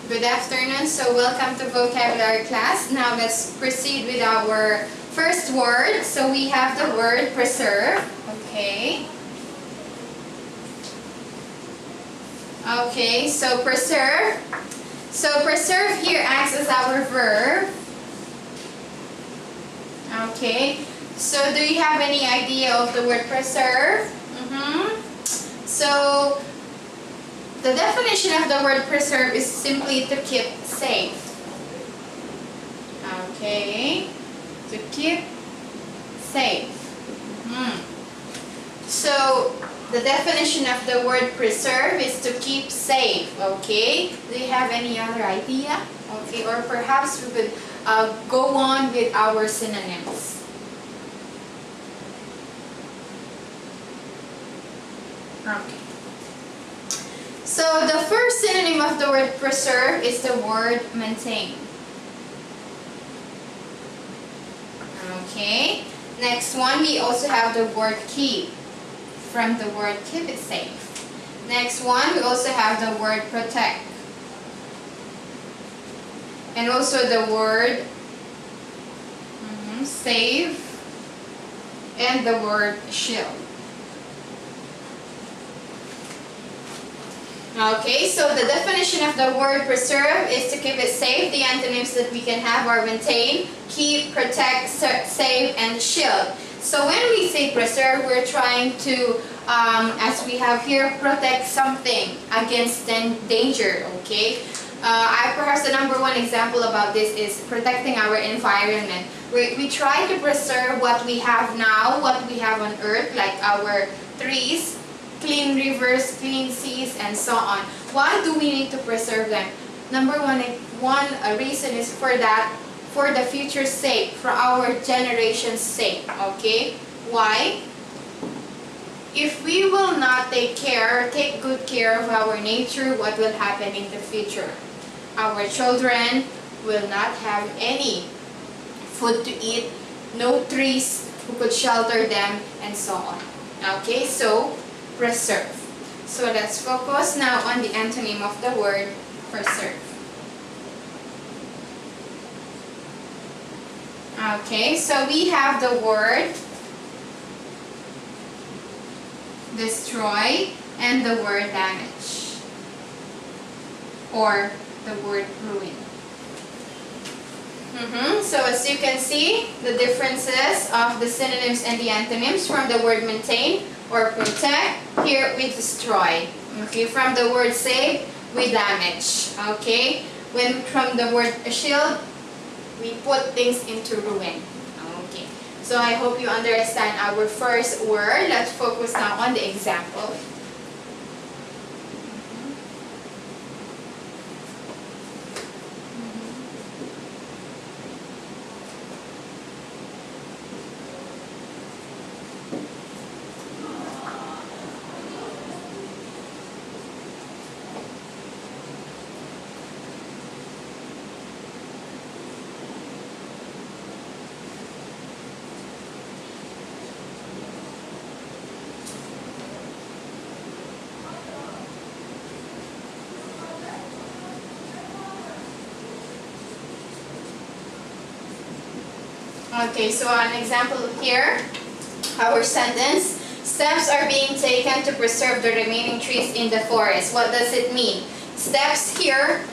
Good afternoon. So welcome to vocabulary class. Now let's proceed with our first word. So we have the word preserve. Okay. Okay, so preserve. So preserve here acts as our verb. Okay. So do you have any idea of the word preserve? So the definition of the word preserve is simply to keep safe. Okay, to keep safe. So the definition of the word preserve is to keep safe. Okay, do you have any other idea? Okay, or perhaps we could go on with our synonyms. Okay. So the first synonym of the word preserve is the word maintain. Okay. Next one, we also have the word keep, from the word keep it safe. Next one, we also have the word protect. And also the word save and the word shield. Okay, so the definition of the word preserve is to keep it safe. The antonyms that we can have are maintain, keep, protect, save, and shield. So when we say preserve, we're trying to, as we have here, protect something against danger, okay? Perhaps the number one example about this is protecting our environment. We try to preserve what we have now, what we have on earth, like our trees, clean rivers, clean seas, and so on. Why do we need to preserve them? Number one reason is for the future's sake, for our generation's sake. Okay? Why? If we will not take good care of our nature, what will happen in the future? Our children will not have any food to eat, no trees who could shelter them, and so on. Okay? So preserve. So let's focus now on the antonym of the word preserve. Okay, so we have the word destroy and the word damage, or the word ruin. So as you can see, the differences of the synonyms and the antonyms from the word maintain or protect, here we destroy. Okay, from the word save, we damage. Okay, from the word shield, we put things into ruin. Okay, so I hope you understand our first word. Let's focus now on the example. Okay, so an example here, our sentence, steps are being taken to preserve the remaining trees in the forest. What does it mean? Steps here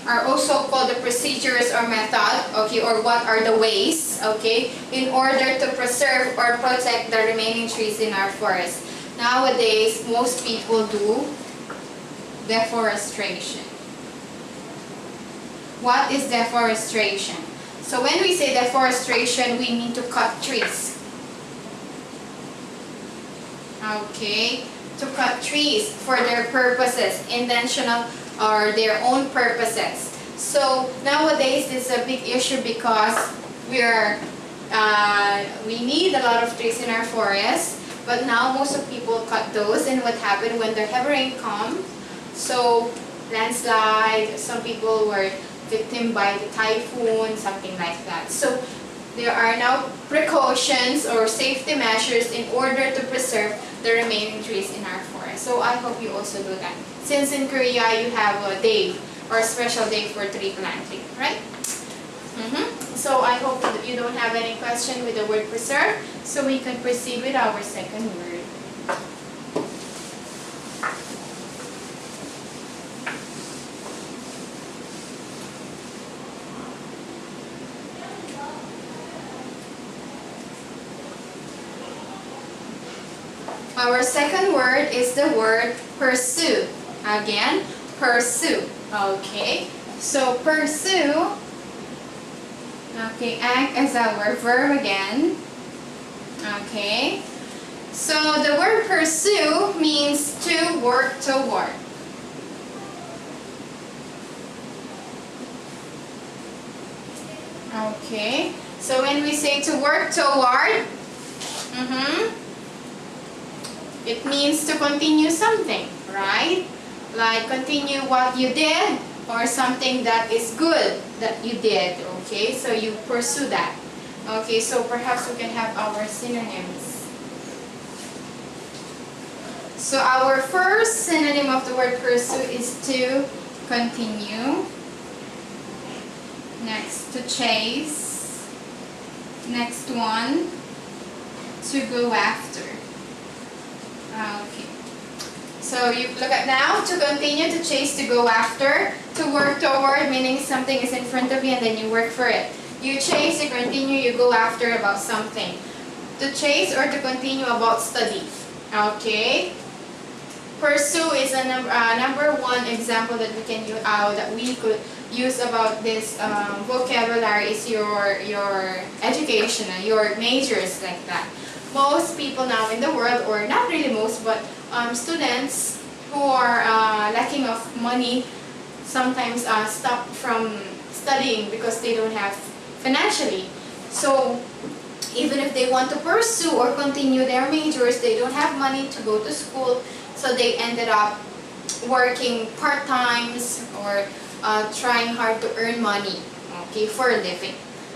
are also called the procedures or method, okay, or what are the ways, okay, in order to preserve or protect the remaining trees in our forest. Nowadays, most people do deforestation. What is deforestation? So when we say deforestation, we mean to cut trees. Okay, to cut trees for their purposes, intentional or their own purposes. So nowadays this is a big issue because we need a lot of trees in our forest, but now most of people cut those, and what happened when the heavy rain comes? So landslide, some people were victim by the typhoon, something like that. So there are now precautions or safety measures in order to preserve the remaining trees in our forest. So I hope you also do that. Since in Korea you have a day or special day for tree planting, right? So I hope that you don't have any question with the word preserve, so we can proceed with our second word. Our second word is the word pursue. Again, pursue. Okay, so pursue, okay, act as our verb again. Okay, so the word pursue means to work toward. Okay, so when we say to work toward, it means to continue something, right? Like continue what you did or something that is good that you did, okay? So you pursue that. Okay, so perhaps we can have our synonyms. So our first synonym of the word pursue is to continue. Next, to chase. Next one, to go after. Okay, so you look at now, to continue, to chase, to go after, to work toward, meaning something is in front of you and then you work for it. You chase, you continue, you go after about something. To chase or to continue about study. Okay, pursue is a number one example that we can use, that we could use about this vocabulary is your education, your majors like that. Most people now in the world, or not really most, but students who are lacking of money sometimes stop from studying because they don't have financially. So even if they want to pursue or continue their majors, they don't have money to go to school, so they ended up working part-times or trying hard to earn money, okay, for a living.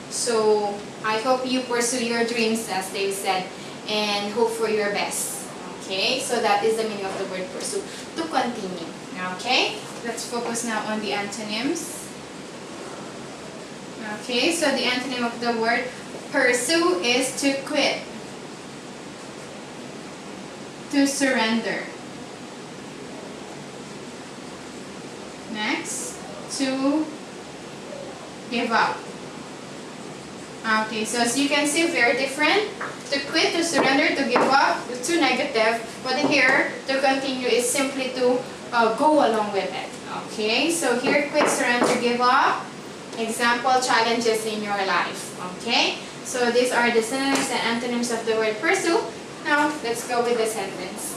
So I hope you pursue your dreams, as they said, and hope for your best. Okay, so that is the meaning of the word pursue, to continue. Okay, let's focus now on the antonyms. Okay, so the antonym of the word pursue is to quit, to surrender. Next, to give up. Okay, so as you can see, very different. To quit, to surrender, to give up, to negative. But here, to continue is simply to go along with it. Okay, so here, quit, surrender, give up. Example, challenges in your life. Okay, so these are the synonyms and antonyms of the word pursue. Now, let's go with the sentence.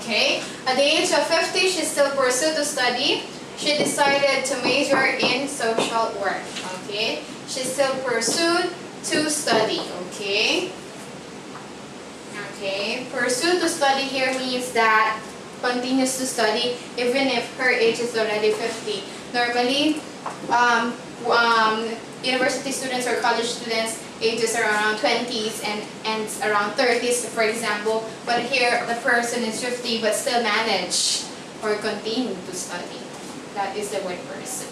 Okay, at the age of 50, she still pursued to study. She decided to major in social work. Okay, she still pursued to study. Okay, okay, pursue to study here means that continues to study even if her age is already 50. Normally, university students or college students ages are around 20s and ends around 30s, for example. But here, the person is 50 but still manage or continue to study. That is the word pursue.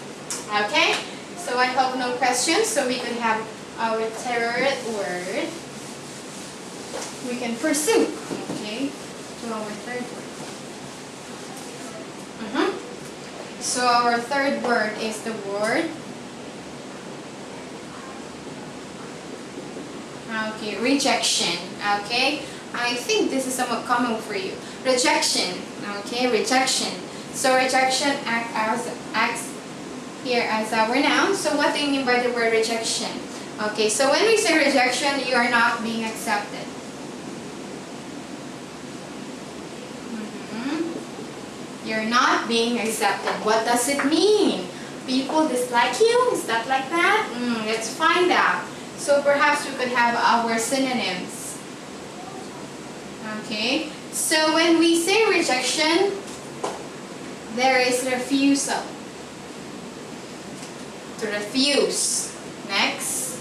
Okay? So I hope no questions. So we can have our third word. We can pursue. Okay? To our third word. So our third word is the word. Okay, rejection. Okay, I think this is somewhat common for you. Rejection. Okay, rejection. So rejection acts here as our noun. So what do you mean by the word rejection? Okay, so when we say rejection, you are not being accepted. You're not being accepted. What does it mean? People dislike you? Is that like that? Let's find out. So perhaps we could have our synonyms. Okay. So when we say rejection, there is refusal. To refuse. Next.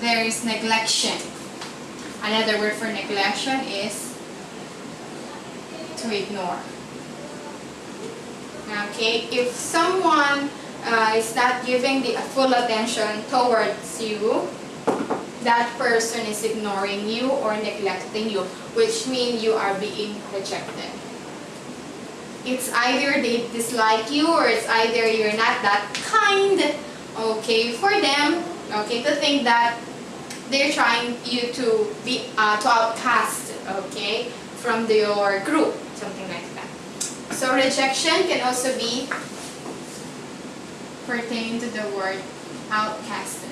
There is neglection. Another word for neglection is to ignore. Okay, if someone is not giving the full attention towards you, that person is ignoring you or neglecting you, which means you are being rejected. It's either they dislike you or it's either you're not that kind, okay, for them, okay, to think that they're trying you to be to outcast, okay, from your group, something like that. So rejection can also be pertaining to the word outcasted.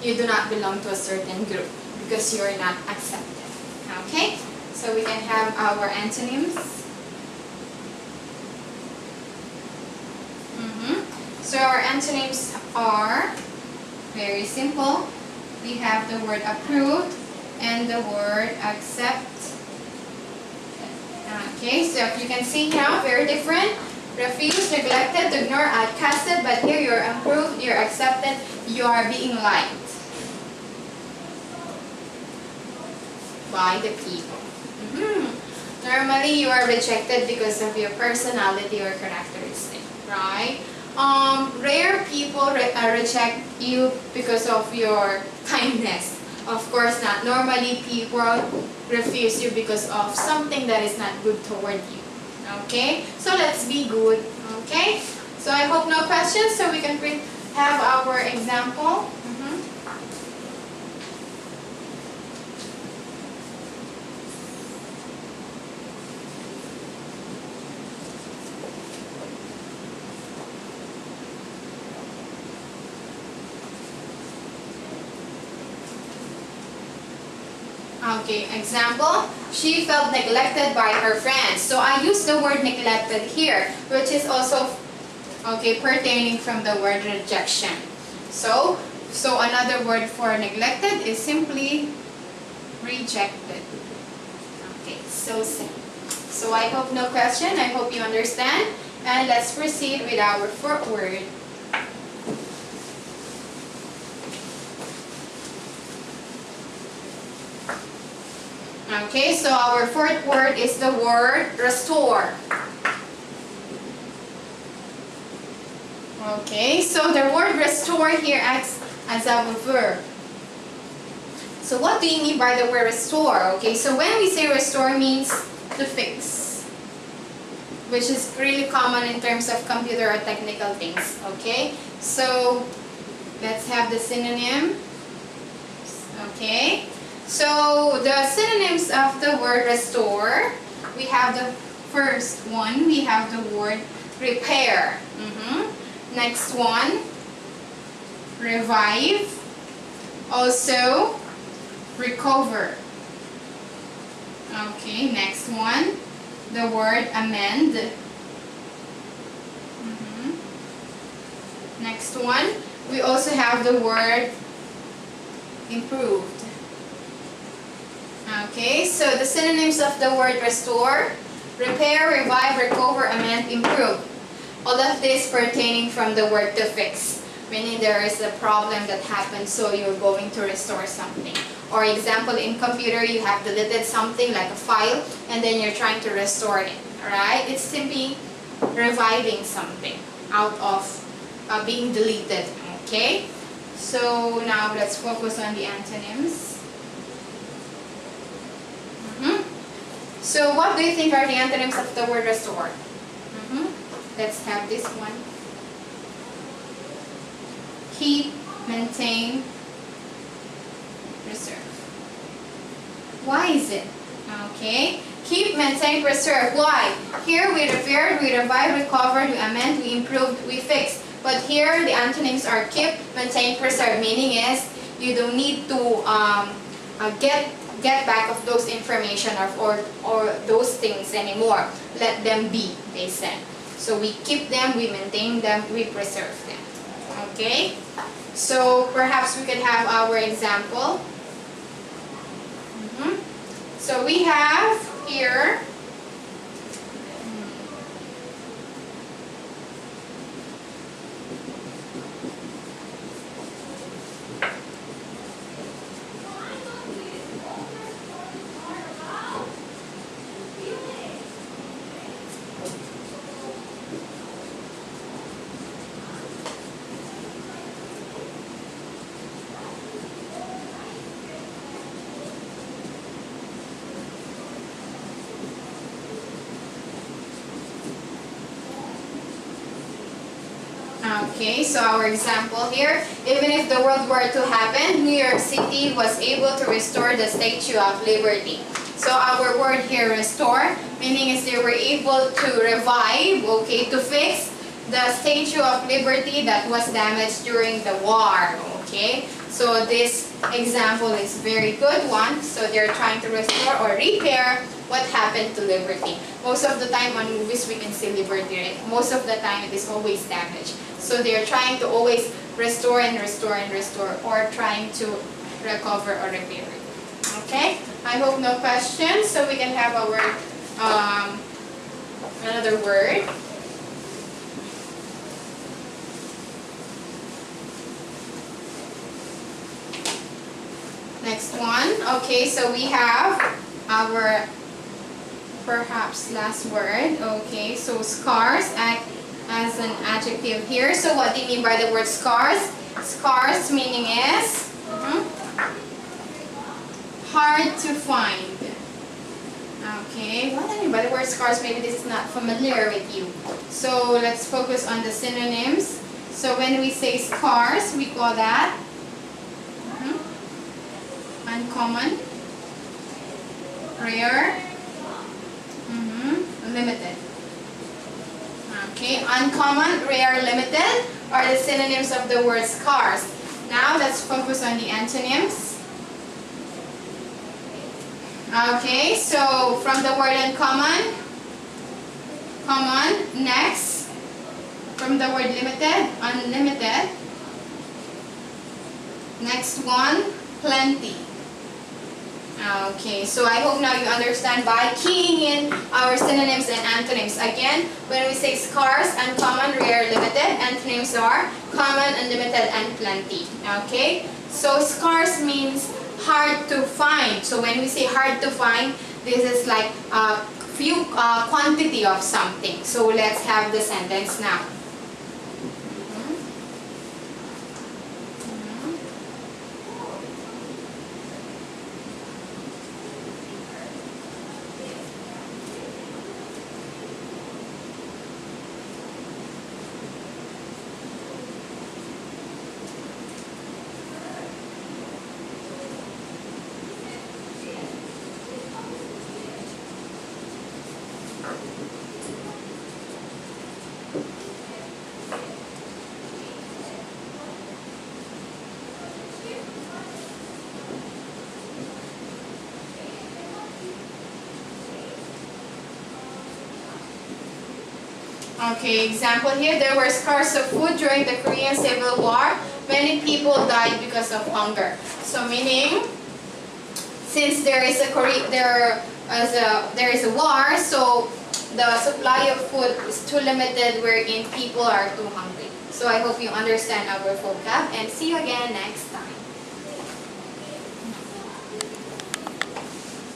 You do not belong to a certain group because you are not accepted. Okay? So we can have our antonyms. So our antonyms are very simple. We have the word approved and the word accept. Okay, so if you can see now, very different. Refused, neglected, ignore, outcasted, but here you're approved, you're accepted, you are being liked by the people. Normally, you are rejected because of your personality or characteristic, right? Rare people reject you because of your kindness. Of course not. Normally, people refuse you because of something that is not good toward you. Okay? So let's be good. Okay? So I hope no questions, so we can have our example. Okay, example, she felt neglected by her friends. So I use the word neglected here, which is also, okay, pertaining from the word rejection. So another word for neglected is simply rejected. Okay, so simple. So I hope no question, I hope you understand. And let's proceed with our fourth word. Okay, so our fourth word is the word restore. Okay, so the word restore here acts as a verb. So what do you mean by the word restore? Okay, so when we say restore means to fix, which is really common in terms of computer or technical things. Okay, so let's have the synonym. Okay. So the synonyms of the word restore, we have the first one, we have the word repair. Next one, revive. Also, recover. Okay, next one, the word amend. Next one, we also have the word improved. Okay, so the synonyms of the word restore, repair, revive, recover, amend, improve. All of this pertaining from the word to fix, meaning there is a problem that happened, so you're going to restore something. Or example, in computer, you have deleted something like a file, and then you're trying to restore it. Alright, it's simply reviving something out of being deleted. Okay, so now let's focus on the antonyms. So what do you think are the antonyms of the word restore? Let's have this one. Keep, maintain, preserve. Why is it? Okay. Keep, maintain, preserve. Why? Here we repaired, we revived, recovered, we amend, we improved, we fixed. But here the antonyms are keep, maintain, preserve. Meaning is you don't need to get get back of those information or those things anymore. Let them be, they said. So we keep them, we maintain them, we preserve them. Okay? So perhaps we could have our example. So we have here okay, so our example here, even if the world were to happen, New York City was able to restore the Statue of Liberty. So our word here, restore, meaning is they were able to revive, okay, to fix the Statue of Liberty that was damaged during the war, okay. So this example is very good one. So they're trying to restore or repair what happened to Liberty. Most of the time on movies we can see Liberty, right? Most of the time it is always damaged. So they're trying to always restore and restore and restore, or trying to recover or repair it. Okay? I hope no questions. So we can have our another word. Next one. Okay, so we have our perhaps last word. Okay, so scarce act as an adjective here. So what do you mean by the word scarce? Scarce meaning is hard to find. Okay, what do you mean by the word scarce? Maybe this is not familiar with you. So let's focus on the synonyms. So when we say scarce, we call that uncommon, rare, limited. Okay, uncommon, rare, limited are the synonyms of the word scarce. Now let's focus on the antonyms. Okay, so from the word uncommon, common. Next, from the word limited, unlimited. Next one, plenty. Okay, so I hope now you understand by keying in our synonyms and antonyms. Again, when we say scarce, uncommon, rare, limited, antonyms are common, unlimited, and plenty. Okay, so scarce means hard to find. So when we say hard to find, this is like a few quantity of something. So let's have the sentence now. Okay, example here, there was scarce of food during the Korean Civil War. Many people died because of hunger. So meaning, since there is a war, so the supply of food is too limited wherein people are too hungry. So I hope you understand our vocab, and see you again next time.